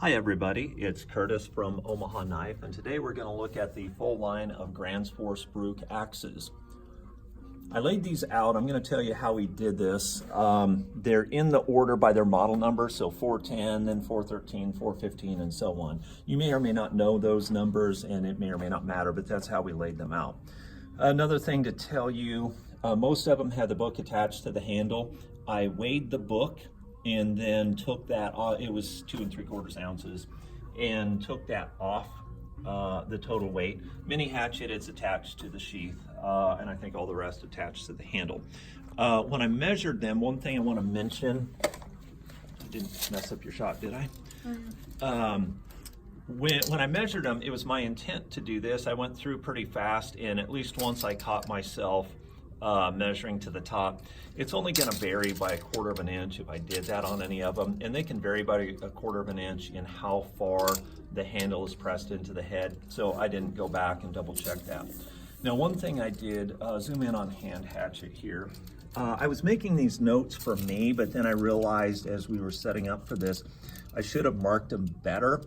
Hi everybody, it's Curtis from Omaha Knife, and today we're going to look at the full line of Gransfors Bruk axes. I laid these out. I'm going to tell you how we did this. They're in the order by their model number, so 410, then 413, 415, and so on. You may or may not know those numbers, and it may or may not matter, but that's how we laid them out. Another thing to tell you, most of them had the book attached to the handle. I weighed the book and then took that off. It was 2 3/4 ounces, and took that off the total weight. Mini hatchet, it's attached to the sheath, and I think all the rest attached to the handle. When I measured them, one thing I want to mention, I didn't mess up your shot, did I? When I measured them, it was my intent to do this. I went through pretty fast, and at least once I caught myself measuring to the top. It's only going to vary by 1/4 of an inch if I did that on any of them, and they can vary by 1/4 of an inch in how far the handle is pressed into the head, so I didn't go back and double check that. Now, one thing I did, zoom in on hand hatchet here. I was making these notes for me, but then I realized as we were setting up for this, I should have marked them better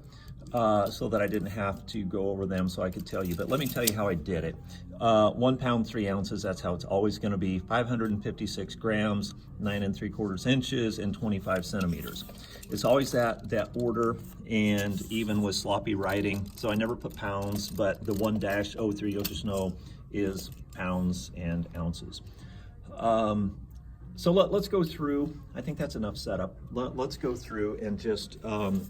so that I didn't have to go over them so I could tell you. But let me tell you how I did it. 1 pound, 3 ounces, that's how it's always going to be. 556 grams, 9 3/4 inches, and 25 centimeters. It's always that order, and even with sloppy writing. So I never put pounds, but the 1-03, you'll just know, is pounds and ounces. So let's go through. I think that's enough setup. Let's go through and just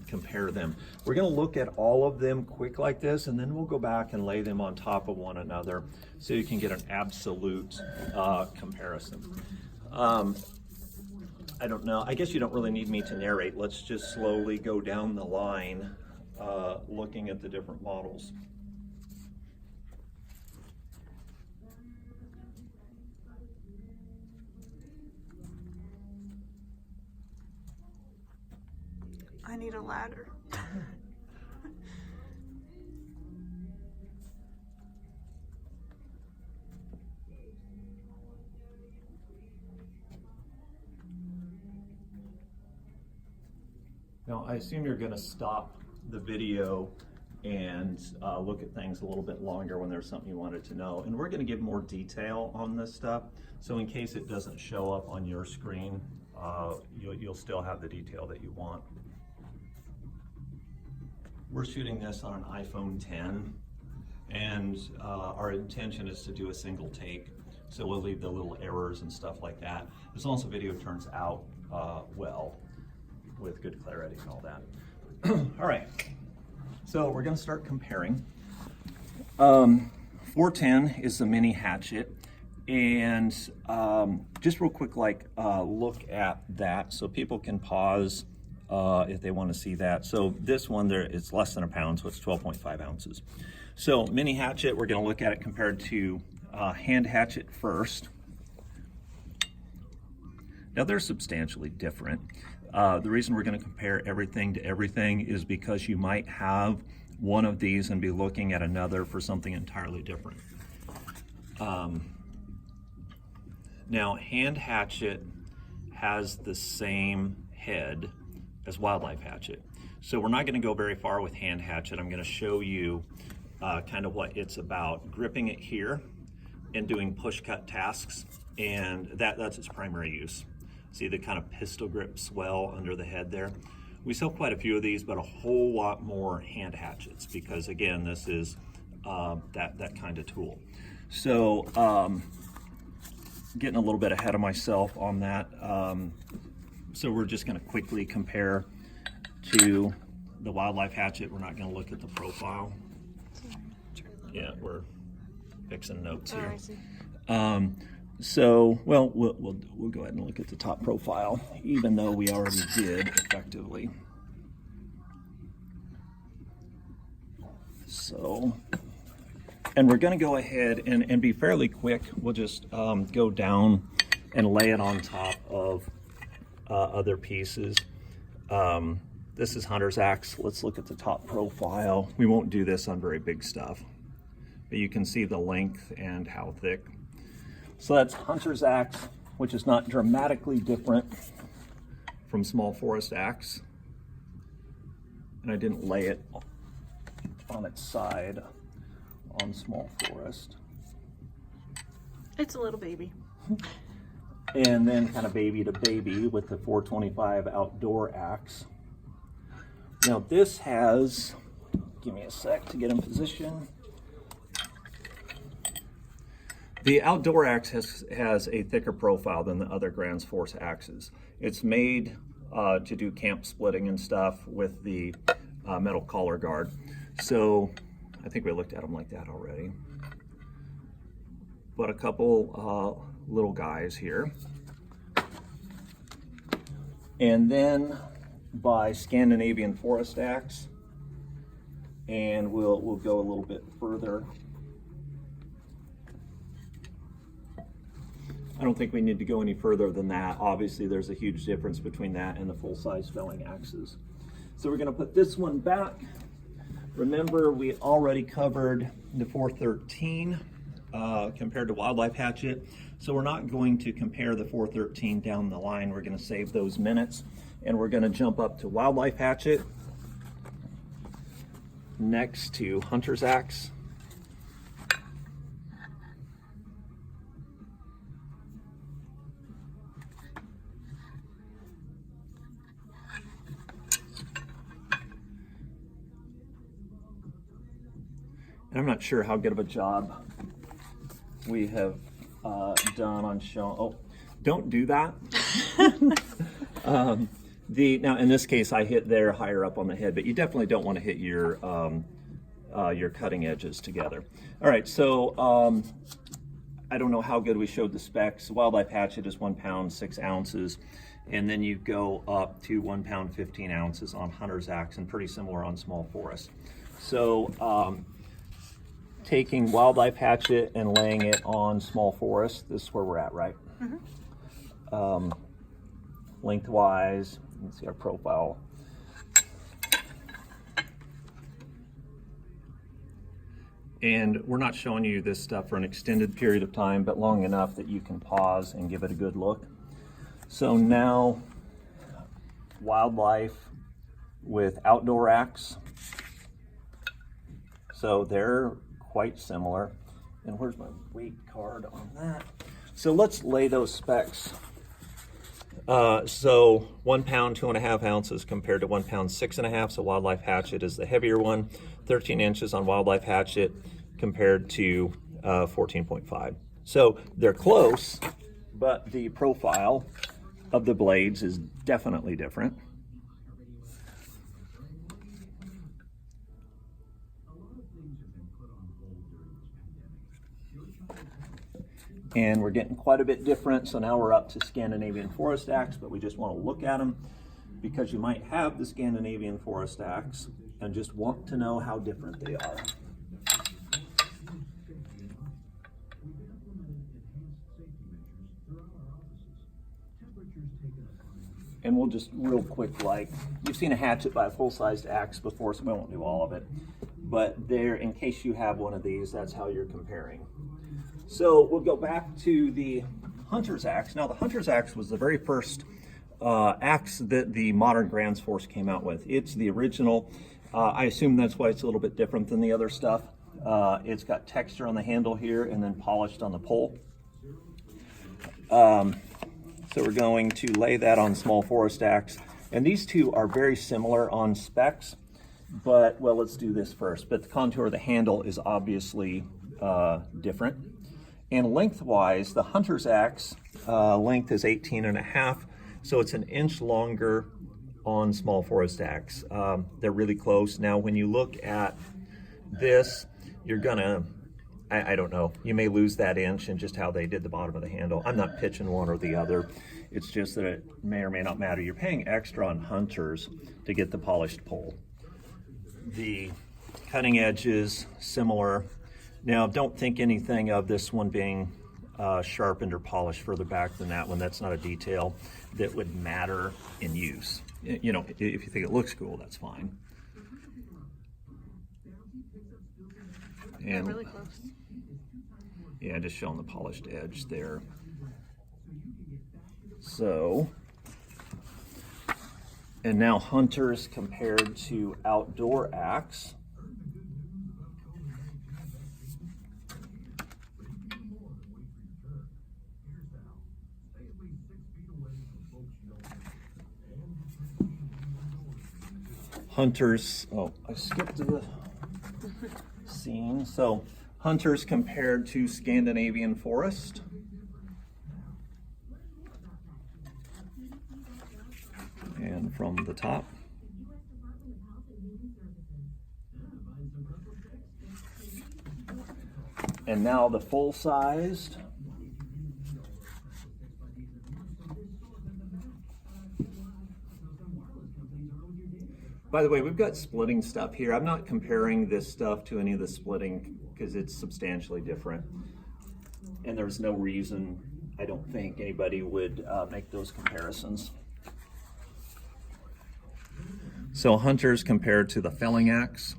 compare them. We're going to look at all of them quick like this, and then we'll go back and lay them on top of one another so you can get an absolute comparison. I don't know. I guess you don't really need me to narrate. Let's just slowly go down the line looking at the different models. I need a ladder. Now, I assume you're going to stop the video and look at things a little bit longer when there's something you wanted to know. And we're going to give more detail on this stuff. So in case it doesn't show up on your screen, you'll still have the detail that you want. We're shooting this on an iPhone 10, and our intention is to do a single take, so we'll leave the little errors and stuff like that, as long as the video turns out well, with good clarity and all that. All right, so we're going to start comparing. 410 is the mini hatchet, and just real quick, look at that so people can pause if they want to see that. So this one there, it's less than a pound, so it's 12.5 ounces. So mini hatchet, we're going to look at it compared to hand hatchet first. Now they're substantially different. The reason we're going to compare everything to everything is because you might have one of these and be looking at another for something entirely different. Now hand hatchet has the same head as wildlife hatchet. So we're not going to go very far with hand hatchet. I'm going to show you kind of what it's about. Gripping it here and doing push cut tasks, and that's its primary use. See the kind of pistol grip swell under the head there? We sell quite a few of these, but a whole lot more hand hatchets because, again, this is that kind of tool. So getting a little bit ahead of myself on that. So we're just going to quickly compare to the wildlife hatchet. We're not going to look at the profile. Yeah, we're fixing notes here. I see. So, well, we'll go ahead and look at the top profile, even though we already did effectively. So, and we're going to go ahead and be fairly quick. We'll just go down and lay it on top of other pieces. This is hunter's axe. Let's look at the top profile. We won't do this on very big stuff, but you can see the length and how thick. So that's hunter's axe, which is not dramatically different from small forest axe. and I didn't lay it on its side on small forest. It's a little baby. And then kind of baby to baby with the 425 outdoor axe. Now this has, give me a sec to get in position. The outdoor axe has a thicker profile than the other Gransfors axes. It's made to do camp splitting and stuff with the metal collar guard. So I think we looked at them like that already. But a couple little guys here. And then by Scandinavian forest axe, and we'll go a little bit further. I don't think we need to go any further than that. Obviously, there's a huge difference between that and the full-size felling axes. So we're going to put this one back. Remember, we already covered the 413 compared to Wildlife Hatchet. So we're not going to compare the 413 down the line. We're going to save those minutes, and we're going to jump up to Wildlife Hatchet next to Hunter's Axe. And I'm not sure how good of a job we have done on showing. Oh, don't do that. Now in this case, I hit there higher up on the head, but you definitely don't want to hit your cutting edges together. All right, so I don't know how good we showed the specs. Wildlife Hatchet is 1 pound 6 ounces, and then you go up to 1 pound 15 ounces on Hunter's Axe, and pretty similar on Small Forest. So taking Wildlife Hatchet and laying it on Small Forest, this is where we're at, right? Mm-hmm. Lengthwise, you can see our profile. And we're not showing you this stuff for an extended period of time, but long enough that you can pause and give it a good look. So now, Wildlife with outdoor axe. So they're quite similar. And where's my weight card on that? So let's lay those specs. So 1 pound 2.5 ounces compared to 1 pound 6.5. So Wildlife Hatchet is the heavier one. 13 inches on Wildlife Hatchet compared to 14.5. So they're close, but the profile of the blades is definitely different. And we're getting quite a bit different. So now we're up to Scandinavian forest axe, but we just want to look at them because you might have the Scandinavian forest axe and just want to know how different they are. And we'll just real quick, like, you've seen a hatchet by a full-sized axe before, so we won't do all of it. But there, in case you have one of these, that's how you're comparing. So we'll go back to the Hunter's Axe. Now the Hunter's Axe was the very first axe that the modern Gransfors came out with. It's the original. I assume that's why it's a little bit different than the other stuff. It's got texture on the handle here and then polished on the pole. So we're going to lay that on Small Forest Axe. And these two are very similar on specs, but, well, let's do this first. But the contour of the handle is obviously different. And lengthwise, the Hunter's Axe length is 18.5, so it's 1 inch longer on Small Forest Axe. They're really close. Now, when you look at this, you're gonna, I don't know, you may lose that inch in just how they did the bottom of the handle. I'm not pitching one or the other. It's just that it may or may not matter. You're paying extra on Hunters to get the polished pole. The cutting edges, similar. Now, don't think anything of this one being sharpened or polished further back than that one. That's not a detail that would matter in use. You know, if you think it looks cool, that's fine. And really close. Yeah, just showing the polished edge there. So And now hunters compared to outdoor axe. Hunters, oh, I skipped the scene. So hunters compared to Scandinavian forest. And from the top. And now the full-sized. By the way, we've got splitting stuff here. I'm not comparing this stuff to any of the splitting because it's substantially different. And there's no reason, I don't think, anybody would make those comparisons. So hunters compared to the felling axe.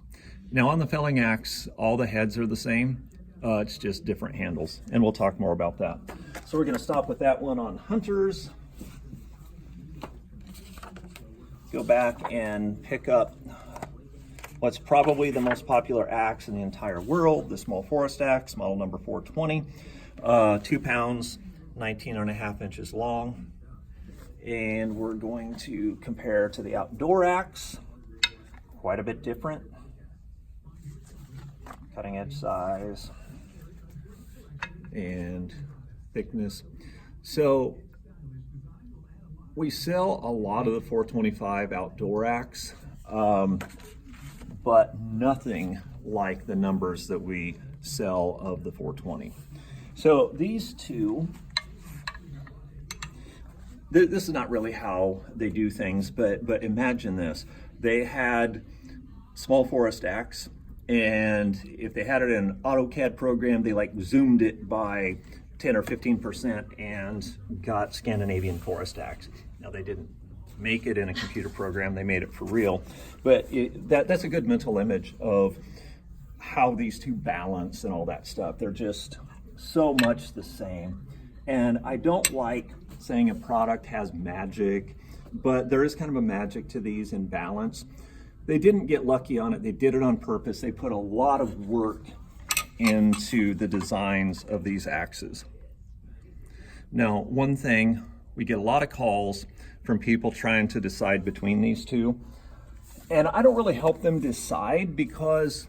Now on the felling axe, all the heads are the same. It's just different handles, and we'll talk more about that. So we're going to stop with that one on hunters. Go back and pick up what's probably the most popular axe in the entire world, the small forest axe, model number 420. 2 pounds, 19.5 inches long. And we're going to compare to the outdoor axe. Quite a bit different. Cutting edge size and thickness. So we sell a lot of the 425 outdoor axe, but nothing like the numbers that we sell of the 420. So these two, this is not really how they do things, but imagine this. They had small forest axe, and if they had it in an AutoCAD program, they like zoomed it by 10 or 15% and got Scandinavian forest axe. Now they didn't make it in a computer program, they made it for real, but that's a good mental image of how these two balance and all that stuff. They're just so much the same. And I don't like saying a product has magic, but there is kind of a magic to these in balance. They didn't get lucky on it, they did it on purpose. They put a lot of work into the designs of these axes. Now, one thing, we get a lot of calls from people trying to decide between these two, and I don't really help them decide because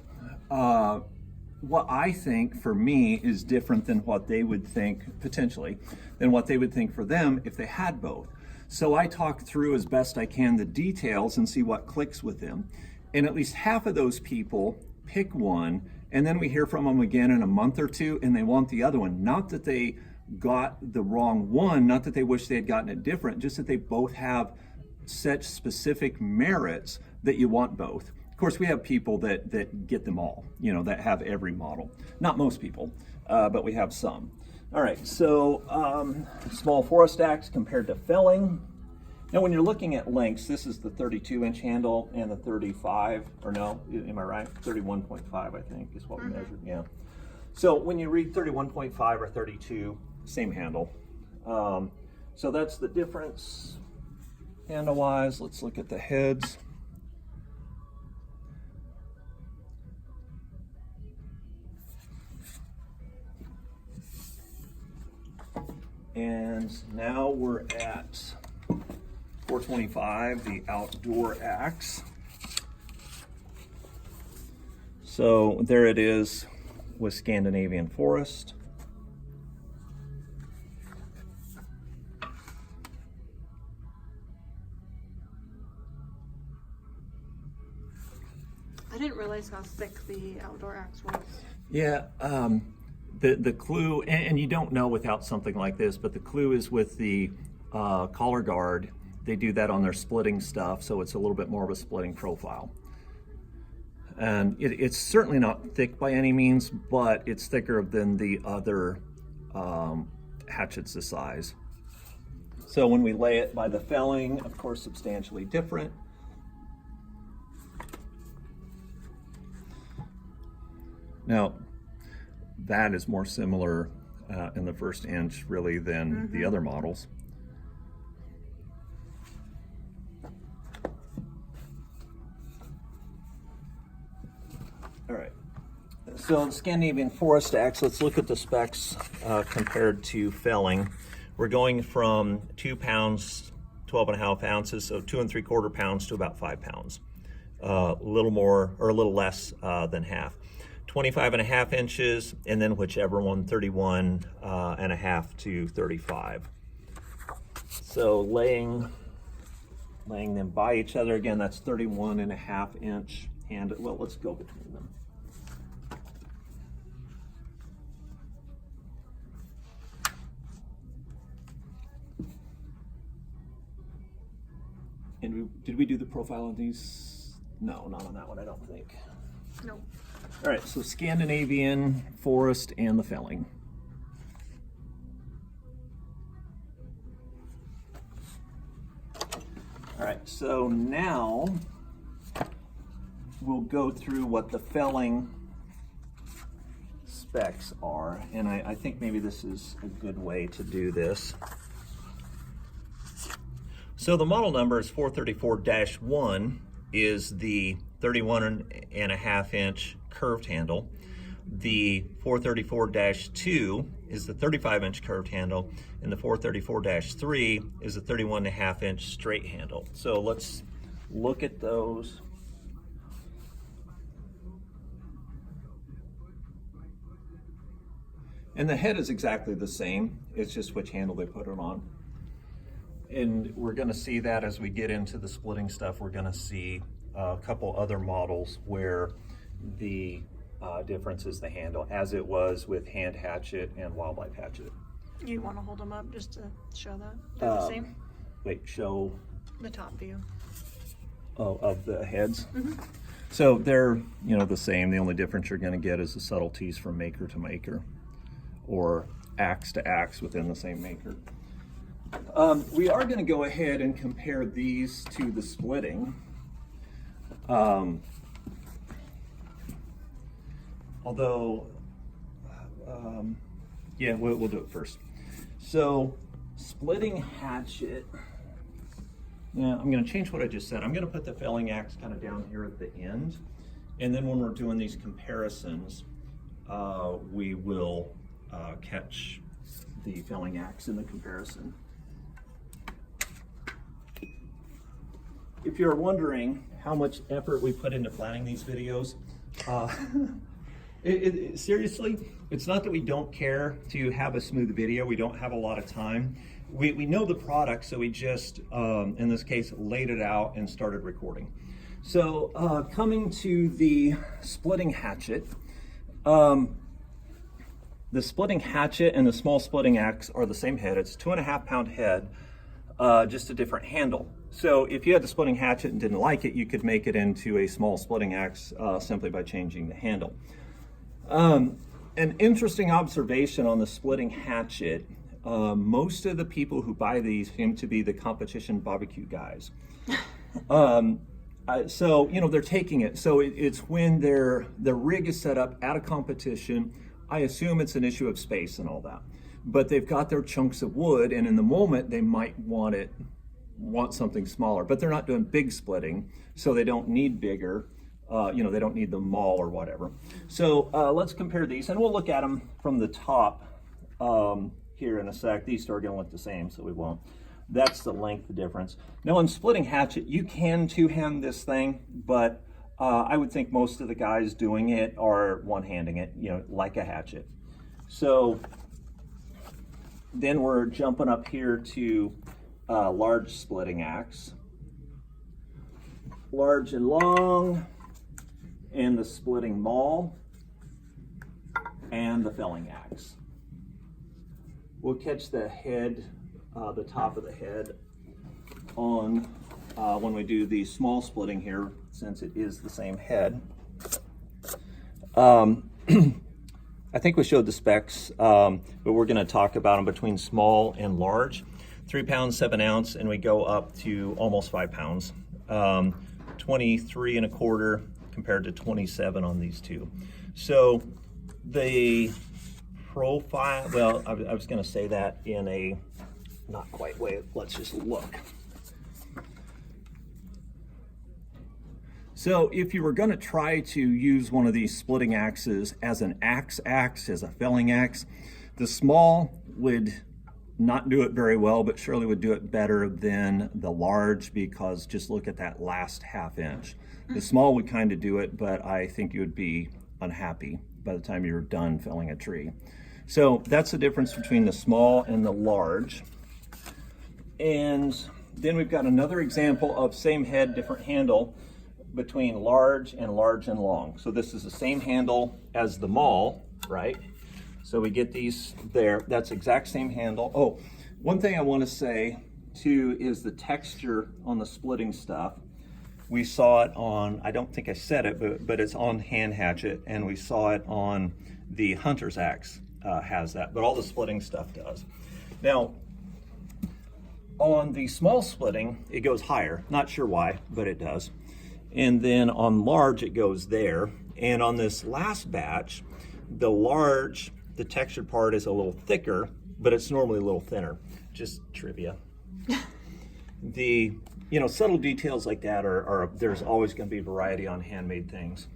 what I think for me is different than what they would think, potentially, than what they would think for them if they had both. So I talk through as best I can the details and see what clicks with them. And at least half of those people pick one, and then we hear from them again in a month or two, and they want the other one. Not that they got the wrong one, not that they wish they had gotten it different, just that they both have such specific merits that you want both. Of course, we have people that get them all, you know, that have every model. Not most people, but we have some. All right, so small forest axe compared to felling. Now, when you're looking at lengths, this is the 32-inch handle and the 35, or no, am I right? 31.5, I think, is what we measured, yeah. So when you read 31.5 or 32, same handle. So that's the difference handle-wise. Let's look at the heads. And now we're at 425, the outdoor axe. So there it is with Scandinavian forest. I didn't realize how thick the outdoor axe was. Yeah, the clue, and you don't know without something like this, but the clue is with the collar guard. They do that on their splitting stuff, so it's a little bit more of a splitting profile. And it's certainly not thick by any means, but it's thicker than the other hatchets this size. So when we lay it by the felling, of course, substantially different. Now, that is more similar in the first inch, really, than the other models. All right. So the Scandinavian forest axe, let's look at the specs compared to felling. We're going from 2 pounds, 12.5 ounces, so 2 3/4 pounds to about 5 pounds. A little more or a little less than half. 25.5 inches, and then whichever one, 31.5 to 35. So laying them by each other, again, that's 31.5 inch handle. Well, let's go between them. And did we do the profile on these? No, not on that one, I don't think. No. All right, so Scandinavian, forest, and the felling. All right, so now we'll go through what the felling specs are, and I think maybe this is a good way to do this. So the model number is 434-1 is the 31.5 inch curved handle. The 434-2 is the 35 inch curved handle, and the 434-3 is the 31.5 inch straight handle. So let's look at those. And the head is exactly the same, it's just which handle they put it on. And we're gonna see that as we get into the splitting stuff. We're gonna see a couple other models where the difference is the handle, as it was with hand hatchet and wildlife hatchet. You want to hold them up just to show that they're the same? Wait, show The top view. of the heads. So they're the same. The only difference you're gonna get is the subtleties from maker to maker, or axe to axe within the same maker. We are going to go ahead and compare these to the splitting. Although, yeah, we'll do it first. So, splitting hatchet. Yeah, I'm going to change what I just said. I'm going to put the felling axe kind of down here at the end. And then when we're doing these comparisons, we will catch the felling axe in the comparison. If you're wondering how much effort we put into planning these videos, seriously, it's not that we don't care to have a smooth video. We don't have a lot of time. We know the product, so we just, in this case, laid it out and started recording. So coming to the splitting hatchet, the splitting hatchet and the small splitting axe are the same head. It's 2.5 pound head, just a different handle. So if you had the splitting hatchet and didn't like it, you could make it into a small splitting axe simply by changing the handle. An interesting observation on the splitting hatchet, most of the people who buy these seem to be the competition barbecue guys. So, they're taking it. So it's when their rig is set up at a competition. I assume it's an issue of space and all that. But they've got their chunks of wood, and in the moment they might want something smaller, but they're not doing big splitting, so they don't need bigger. They don't need the Maul or whatever. So let's compare these, and we'll look at them from the top here in a sec. These two are going to look the same, so we won't. That's the length difference. Now, in splitting hatchet, you can two-hand this thing, but I would think most of the guys doing it are one-handing it, like a hatchet. So then we're jumping up here to large splitting axe, large and long, and the splitting Maul, and the felling axe. We'll catch the head, the top of the head on when we do the small splitting here, since it is the same head. I think we showed the specs, but we're going to talk about them between small and large. 3 pounds, 7 ounce, and we go up to almost 5 pounds. 23 1/4 compared to 27 on these two. So the profile, well, I was going to say that in a not quite way. Let's just look. So if you were going to try to use one of these splitting axes as an axe, as a felling axe, the small would not do it very well, but surely would do it better than the large, because just look at that last ½ inch. The small would kind of do it, but I think you would be unhappy by the time you're done felling a tree. So that's the difference between the small and the large. And then we've got another example of same head, different handle between large and long. So this is the same handle as the Maul, right? So we get these there. That's exact same handle. Oh, one thing I want to say too is the texture on the splitting stuff. We saw it on, I don't think I said it, but it's on hand hatchet, and we saw it on the hunter's axe has that, but all the splitting stuff does. Now, on the small splitting, it goes higher. Not sure why, but it does. And then on large, it goes there. And on this last batch, the large, the textured part is a little thicker, but it's normally a little thinner. Just trivia. The, subtle details like that are there's always going to be variety on handmade things.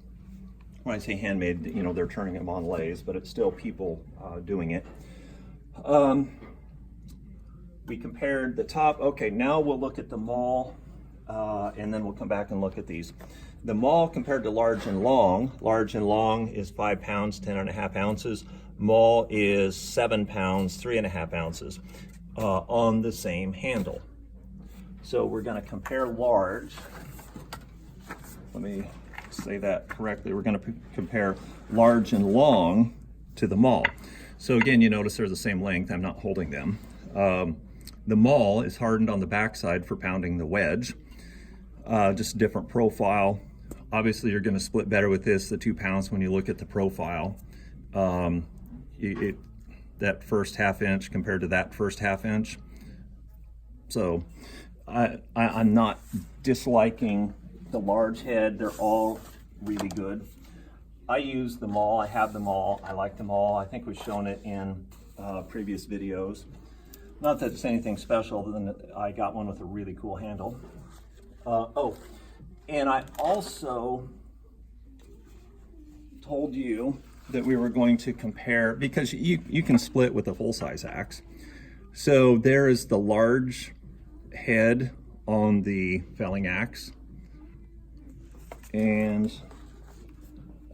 When I say handmade, they're turning them on lathes, but it's still people doing it. We compared the top. Okay, now we'll look at the Maul, and then we'll come back and look at these. The Maul compared to large and long is 5 pounds, 10.5 ounces. Maul is 7 pounds, 3.5 ounces on the same handle. So we're going to compare large. Let me say that correctly. We're going to compare large and long to the Maul. So again, you notice they're the same length. I'm not holding them. The Maul is hardened on the backside for pounding the wedge. Just a different profile. Obviously, you're going to split better with this, the 2 pounds, when you look at the profile. That first ½ inch compared to that first ½ inch. So I'm not disliking the large head. They're all really good. I use the Maul. I have the Maul. I like the Maul. I think we've shown it in previous videos. Not that it's anything special, other than that I got one with a really cool handle. And I also told you that we were going to compare, because you can split with a full-size axe. So there is the large head on the felling axe. And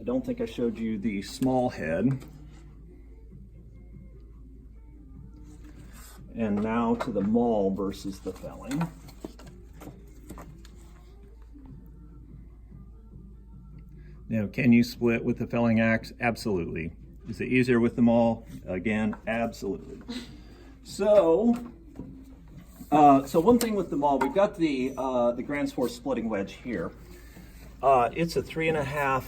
I don't think I showed you the small head. And now to the Maul versus the felling. Now, can you split with the felling axe? Absolutely. Is it easier with the Maul? Again, absolutely. So one thing with the Maul, we've got the Gransfors splitting wedge here. It's a 3.5,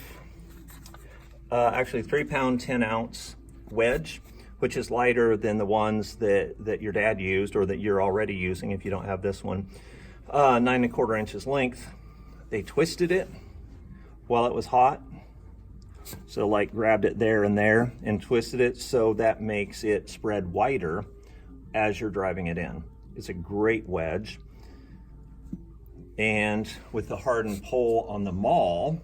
actually 3 pound, 10 ounce wedge, which is lighter than the ones that your dad used, or that you're already using if you don't have this one. 9¼ inches length. They twisted it while it was hot. So like grabbed it there and there and twisted it, so that makes it spread wider as you're driving it in. It's a great wedge. And with the hardened pole on the Maul,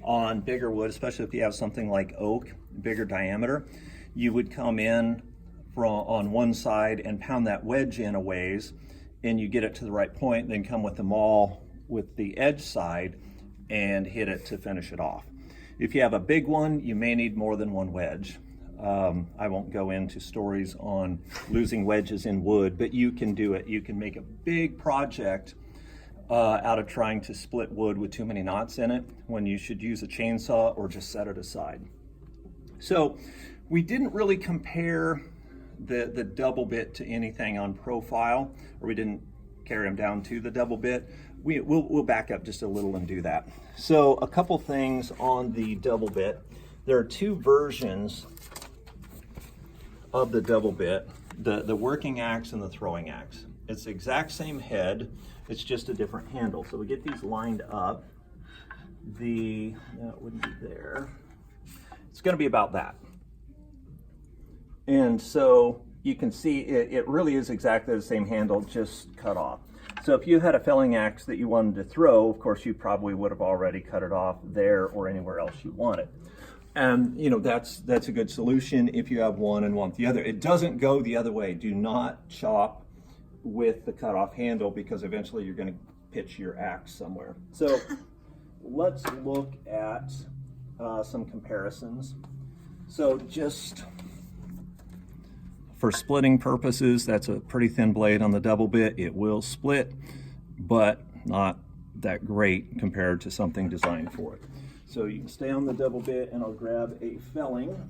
on bigger wood, especially if you have something like oak, bigger diameter, you would come in on one side and pound that wedge in a ways, and you get it to the right point, then come with the Maul with the edge side and hit it to finish it off. If you have a big one, you may need more than one wedge. I won't go into stories on losing wedges in wood, but you can do it. You can make a big project out of trying to split wood with too many knots in it, when you should use a chainsaw or just set it aside. So we didn't really compare the double bit to anything on profile, or we didn't carry them down to the double bit. We'll back up just a little and do that. So a couple things on the double bit. There are two versions of the double bit, the working axe and the throwing axe. It's the exact same head, it's just a different handle. So we get these lined up. It wouldn't be there. It's going to be about that. And so you can see it really is exactly the same handle, just cut off. So if you had a felling axe that you wanted to throw, of course you probably would have already cut it off there or anywhere else you want it. And you know, that's a good solution if you have one and want the other. It doesn't go the other way. Do not chop with the cut-off handle, because eventually you're going to pitch your axe somewhere. So let's look at some comparisons. So just for splitting purposes, that's a pretty thin blade on the double bit. It will split, but not that great compared to something designed for it. So you can stay on the double bit, and I'll grab a felling.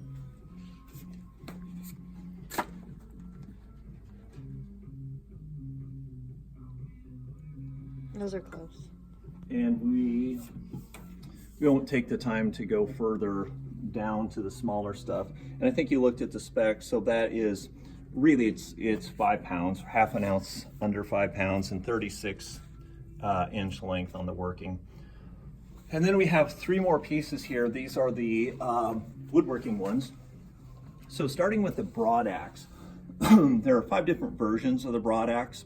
Those are close. And we won't take the time to go further down to the smaller stuff. And I think you looked at the specs, so that is really, it's 5 pounds, half an ounce under 5 pounds, and 36 inch length on the working. And then we have 3 more pieces here. These are the woodworking ones. So starting with the broad axe, there are 5 different versions of the broad axe.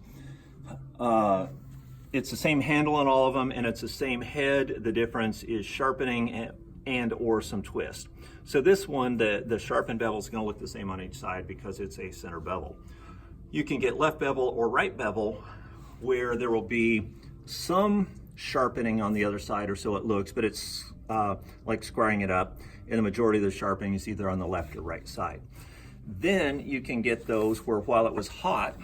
It's the same handle on all of them, and it's the same head. The difference is sharpening and or some twist. So this one, the sharpened bevel is going to look the same on each side because it's a center bevel. You can get left bevel or right bevel, where there will be some sharpening on the other side, or so it looks, but it's like squaring it up, and the majority of the sharpening is either on the left or right side. Then you can get those where while it was hot,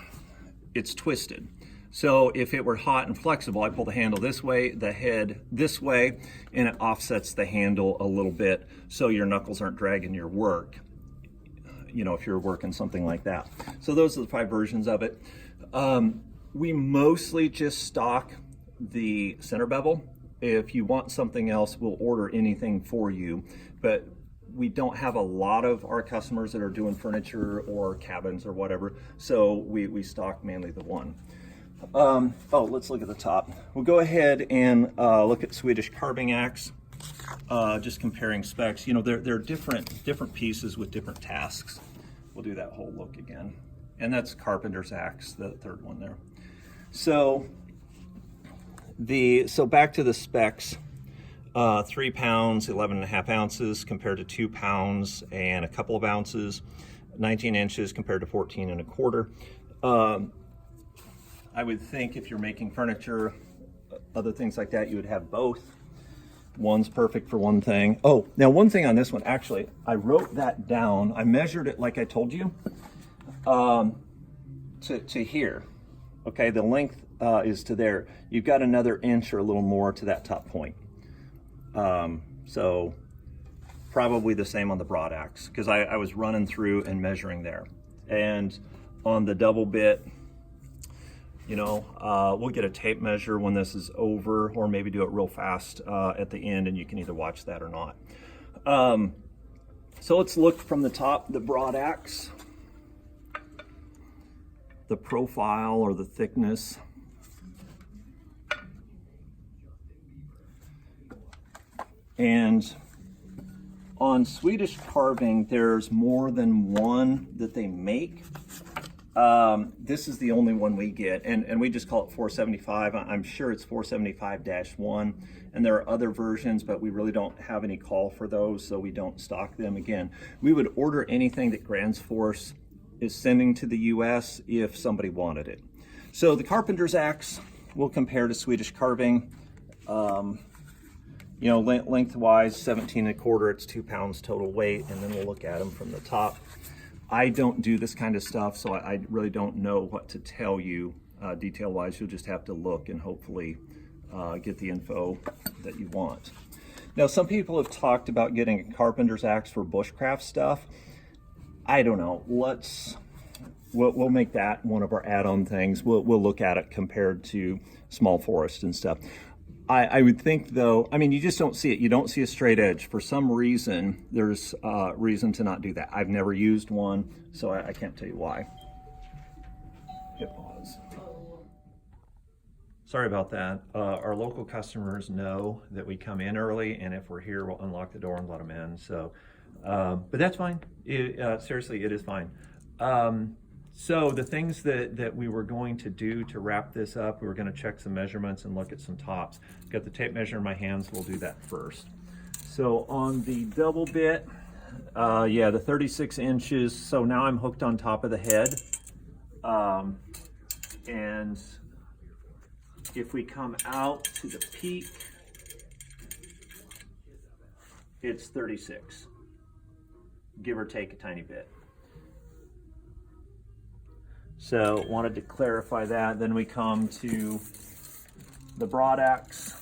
it's twisted. So if it were hot and flexible, I pull the handle this way, the head this way, and it offsets the handle a little bit so your knuckles aren't dragging your work, you know, if you're working something like that. So those are the 5 versions of it. We mostly just stock the center bevel. If you want something else, we'll order anything for you, but we don't have a lot of our customers that are doing furniture or cabins or whatever, so we stock mainly the one. Let's look at the top. We'll go ahead and look at Swedish carving axe, just comparing specs. You know, they're different pieces with different tasks. We'll do that whole look again. And that's carpenter's axe, the 3rd one there. So back to the specs, 3 pounds, 11.5 ounces compared to 2 pounds and a couple of ounces, 19 inches compared to 14.25. I would think if you're making furniture, other things like that, you would have both. One's perfect for one thing. Oh, now one thing on this one, actually, I wrote that down. I measured it like I told you, to here. Okay, the length is to there. You've got another inch or a little more to that top point. So probably the same on the broad axe, because I was running through and measuring there. And on the double bit, you know, we'll get a tape measure when this is over, or maybe do it real fast at the end, and you can either watch that or not. So let's look from the top, the broad axe, the profile or the thickness. And on Swedish carving, there's more than one that they make. This is the only one we get, and we just call it 475. I'm sure it's 475-1, and there are other versions, but we really don't have any call for those, so we don't stock them. Again, we would order anything that Gransfors is sending to the US if somebody wanted it. So the carpenter's axe will compare to Swedish carving. You know, lengthwise 17.25, it's 2 pounds total weight, and then we'll look at them from the top. I don't do this kind of stuff, so I really don't know what to tell you detail-wise. You'll just have to look and hopefully get the info that you want. Now, some people have talked about getting a carpenter's axe for bushcraft stuff. I don't know. We'll make that one of our add-on things. We'll look at it compared to small forest and stuff. I would think, though, I mean, you just don't see it. You don't see a straight edge. For some reason, there's reason to not do that. I've never used one, so I can't tell you why. Hit pause. Sorry about that. Our local customers know that we come in early, and if we're here, we'll unlock the door and let them in. So, but that's fine. Seriously, it is fine. So the things that we were going to do to wrap this up, we were going to check some measurements and look at some tops. Got the tape measure in my hands, we'll do that first. So on the double bit, yeah, the 36 inches, so now I'm hooked on top of the head. And if we come out to the peak, it's 36, give or take a tiny bit. So wanted to clarify that. Then we come to the broad axe,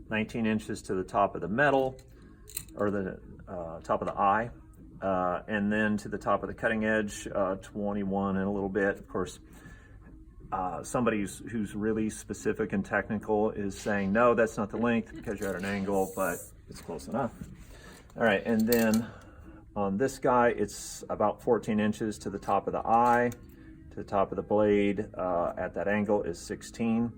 19 inches to the top of the metal, or the top of the eye, and then to the top of the cutting edge, 21 and a little bit. Of course, somebody who's really specific and technical is saying, no, that's not the length because you're at an angle, but it's close enough. All right, and then on this guy, it's about 14 inches to the top of the eye, to the top of the blade, at that angle is 16.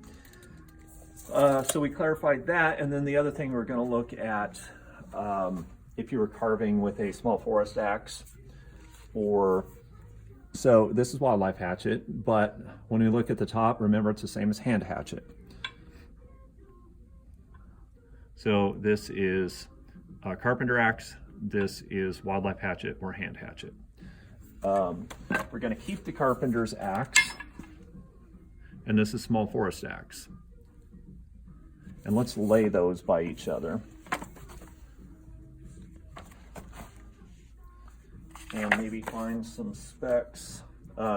So we clarified that, and then the other thing we're going to look at, if you were carving with a small forest axe, or so this is wildlife hatchet, but when we look at the top, remember it's the same as hand hatchet. So this is a carpenter axe, this is wildlife hatchet or hand hatchet. We're going to keep the carpenter's axe, and this is small forest axe. And let's lay those by each other. And maybe find some specs.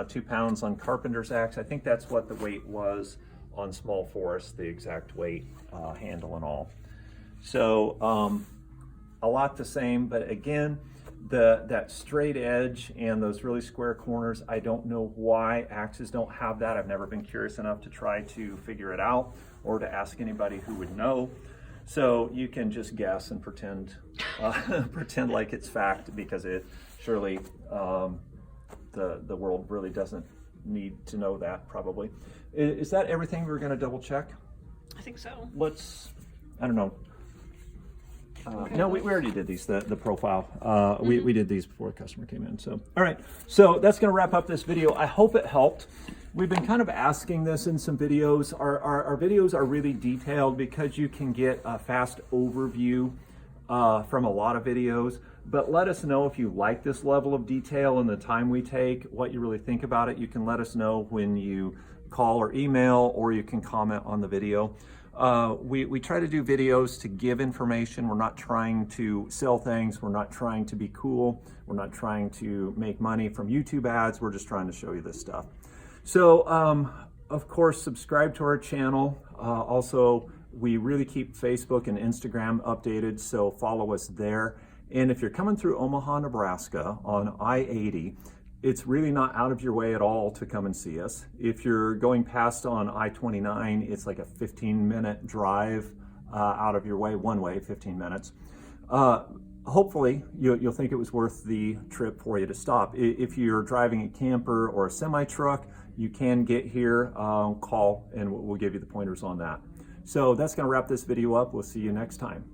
2 pounds on carpenter's axe. I think that's what the weight was on small forest, the exact weight, handle and all. So a lot the same, but again, that straight edge and those really square corners, I don't know why axes don't have that. I've never been curious enough to try to figure it out or to ask anybody who would know. So you can just guess and pretend pretend like it's fact, because it surely the world really doesn't need to know that, probably. Is that everything we were going to double check? I think so. Let's, I don't know. No, we already did these, the profile. We did these before the customer came in. So, all right. So that's going to wrap up this video. I hope it helped. We've been kind of asking this in some videos. Our videos are really detailed because you can get a fast overview from a lot of videos. But let us know if you like this level of detail and the time we take, what you really think about it. You can let us know when you call or email, or you can comment on the video. We try to do videos to give information. We're not trying to sell things. We're not trying to be cool. We're not trying to make money from YouTube ads. We're just trying to show you this stuff. So, of course, subscribe to our channel. Also, we really keep Facebook and Instagram updated, so follow us there. And if you're coming through Omaha, Nebraska on I-80, it's really not out of your way at all to come and see us. If you're going past on I-29, it's like a 15-minute drive out of your way, one way, 15 minutes. Hopefully, you'll think it was worth the trip for you to stop. If you're driving a camper or a semi-truck, you can get here, call, and we'll give you the pointers on that. So that's going to wrap this video up. We'll see you next time.